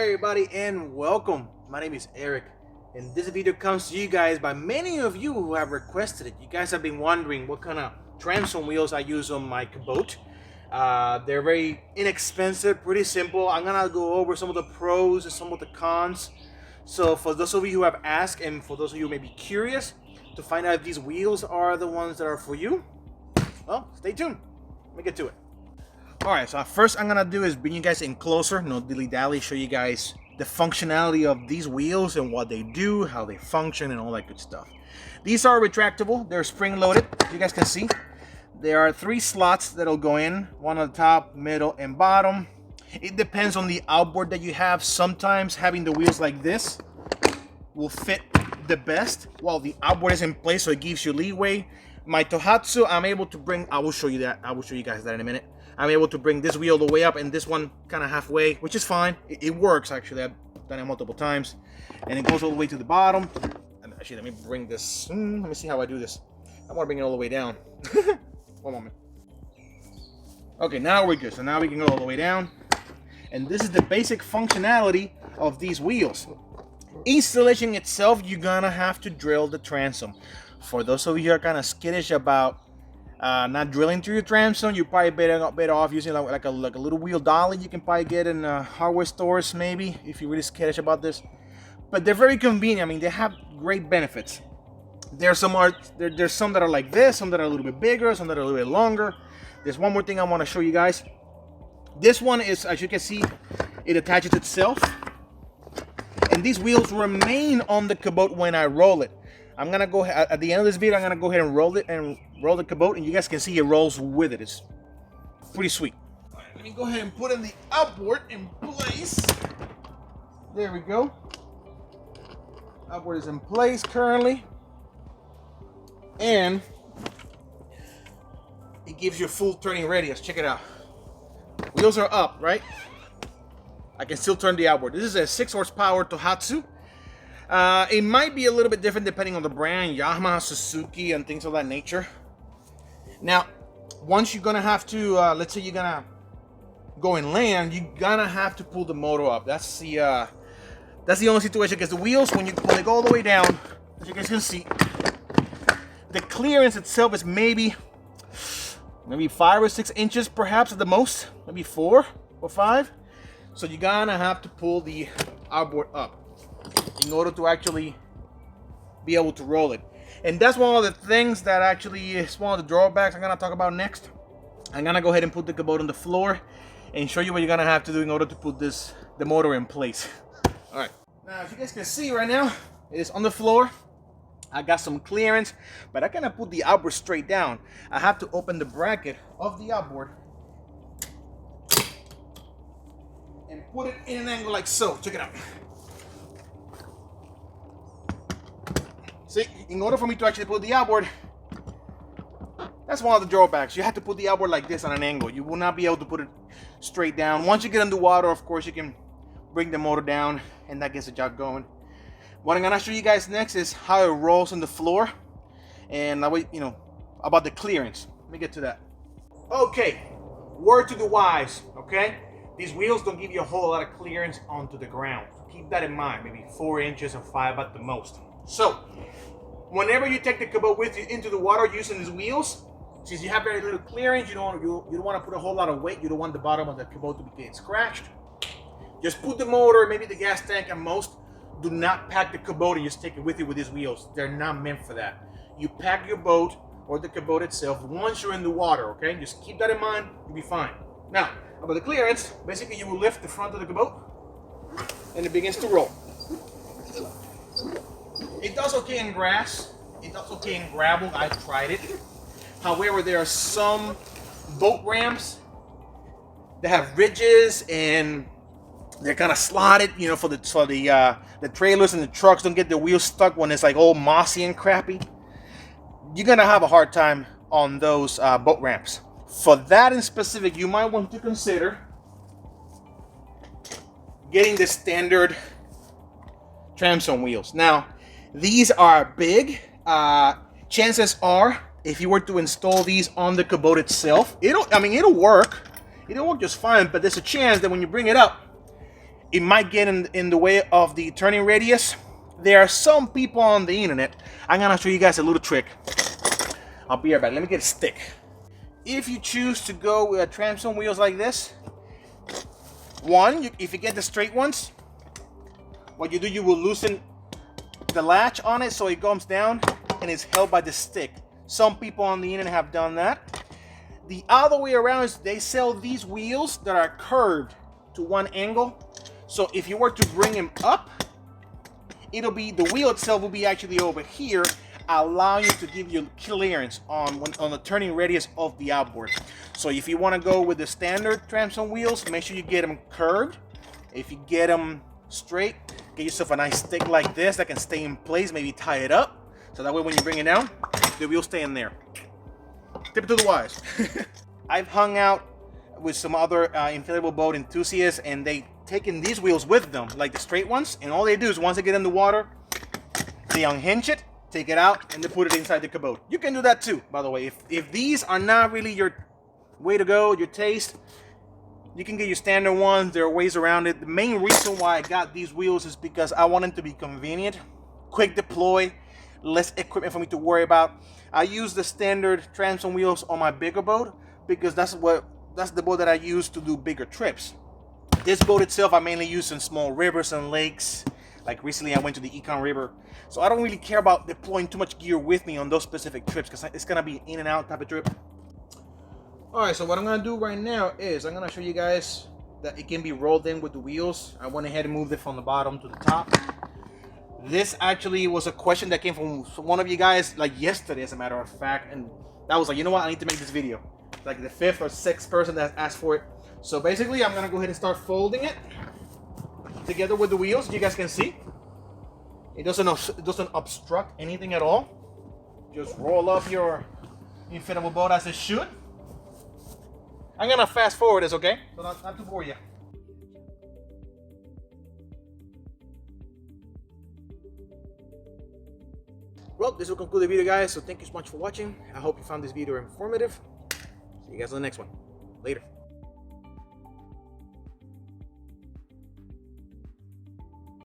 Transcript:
everybody, and welcome. My name is Eric, and this video comes to you guys by many of you who have requested it. You guys have been wondering what kind of transom wheels I use on my Kaboat. They're very inexpensive, pretty simple. I'm gonna go over some of the pros and some of the cons. So for those of you who have asked, and for those of you who may be curious to find out if these wheels are the ones that are for you, well, stay tuned. Let me get to it. Alright, so first I'm gonna do is bring you guys in closer, no dilly-dally, show you guys the functionality of these wheels and what they do, how they function, and all that good stuff. These are retractable, they're spring-loaded, you guys can see. There are 3 slots that'll go in, one on the top, middle, and bottom. It depends on the outboard that you have. Sometimes having the wheels like this will fit the best while the outboard is in place, so it gives you leeway. My Tohatsu, I'm able to bring, I will show you that, I will show you guys that in a minute. I'm able to bring this wheel all the way up and this one kind of halfway, which is fine. It works, actually. I've done it multiple times. And it goes all the way to the bottom. And actually, let me bring this. Let me see how I do this. I want to bring it all the way down. One moment. Okay, now we're good. So now we can go all the way down. And this is the basic functionality of these wheels. Installation itself, you're gonna have to drill the transom. For those of you who are kind of skittish about not drilling through your transom, you're probably better off using like a little wheel dolly. You can probably get in hardware stores, maybe, if you're really skittish about this. But they're very convenient. I mean, they have great benefits. There's some that are like this, some that are a little bit bigger, some that are a little bit longer. There's one more thing I want to show you guys. This one is, as you can see, it attaches itself, and these wheels remain on the Kaboat when I roll it. I'm gonna go at the end of this video. I'm gonna go ahead and roll it and roll the Kaboat, and you guys can see it rolls with it. It's pretty sweet. All right, let me go ahead and put in the outboard in place. There we go. Outboard is in place currently, and it gives you a full turning radius. Check it out. Wheels are up, right? I can still turn the outboard. This is a 6 horsepower Tohatsu. It might be a little bit different depending on the brand, Yamaha, Suzuki, and things of that nature. Now, once you're gonna have to, let's say you're gonna go and land, you're gonna have to pull the motor up. That's the only situation, because the wheels, when they go all the way down, as you guys can see, the clearance itself is maybe 5 or 6 inches, perhaps at the most, maybe 4 or 5. So you're gonna have to pull the outboard up in order to actually be able to roll it. And that's one of the things that actually is one of the drawbacks I'm gonna talk about next. I'm gonna go ahead and put the Kaboat on the floor and show you what you're gonna have to do in order to put the motor in place. All right, now as you guys can see right now, it is on the floor. I got some clearance, but I cannot put the outboard straight down. I have to open the bracket of the outboard and put it in an angle like so. Check it out. See, in order for me to actually put the outboard, that's one of the drawbacks. You have to put the outboard like this on an angle. You will not be able to put it straight down. Once you get underwater, of course, you can bring the motor down, and that gets the job going. What I'm gonna show you guys next is how it rolls on the floor, and about the clearance. Let me get to that. Okay, word to the wise, okay? These wheels don't give you a whole lot of clearance onto the ground. Keep that in mind, maybe 4 inches or 5 at the most. So, whenever you take the Kaboat with you into the water using these wheels, since you have very little clearance, you don't want to put a whole lot of weight. You don't want the bottom of the Kaboat to be getting scratched. Just put the motor, maybe the gas tank at most. Do not pack the Kaboat and just take it with you with these wheels. They're not meant for that. You pack your boat or the Kaboat itself once you're in the water, okay? Just keep that in mind, you'll be fine. Now, about the clearance, basically you will lift the front of the Kaboat and it begins to roll. It does okay in grass. It does okay in gravel. I've tried it. However, there are some boat ramps that have ridges and they're kind of slotted, so the trailers and the trucks don't get their wheels stuck when it's like all mossy and crappy. You're gonna have a hard time on those boat ramps. For that in specific, you might want to consider getting the standard transom wheels. Now, these are big. Chances are, if you were to install these on the Kaboat itself, it'll work. It'll work just fine, but there's a chance that when you bring it up, it might get in the way of the turning radius. There are some people on the internet. I'm gonna show you guys a little trick. I'll be right back. Let me get a stick. If you choose to go with transom wheels like this, if you get the straight ones, what you do, you will loosen the latch on it so it comes down and it's held by the stick. Some people on the internet have done that. The other way around is they sell these wheels that are curved to one angle. So if you were to bring them up, it'll be, the wheel itself will be actually over here, allowing you to give you clearance on the turning radius of the outboard. So if you want to go with the standard transom wheels, make sure you get them curved. If you get them straight, get yourself a nice stick like this that can stay in place, maybe tie it up, so that way when you bring it down, the wheels stay in there. Tip to the wise. I've hung out with some other inflatable boat enthusiasts, and they taken these wheels with them, like the straight ones, and all they do is once they get in the water, they unhinge it, take it out, and they put it inside the Kaboat. You can do that too, by the way. If these are not really your way to go, your taste, you can get your standard ones. There are ways around it. The main reason why I got these wheels is because I want them to be convenient, quick deploy, less equipment for me to worry about. I use the standard transom wheels on my bigger boat because that's the boat that I use to do bigger trips. This boat itself I mainly use in small rivers and lakes. Like recently I went to the Econ River. So I don't really care about deploying too much gear with me on those specific trips because it's gonna be in and out type of trip. Alright, so what I'm gonna do right now is I'm gonna show you guys that it can be rolled in with the wheels. I went ahead and moved it from the bottom to the top. This actually was a question that came from one of you guys like yesterday, as a matter of fact, and that was like, you know what, I need to make this video. Like the 5th or 6th person that asked for it. So basically I'm gonna go ahead and start folding it together with the wheels. You guys can see it doesn't obstruct anything at all. Just roll up your inflatable boat as it should. I'm gonna fast forward this, okay? So not to bore you. Well, this will conclude the video, guys. So thank you so much for watching. I hope you found this video informative. See you guys on the next one. Later.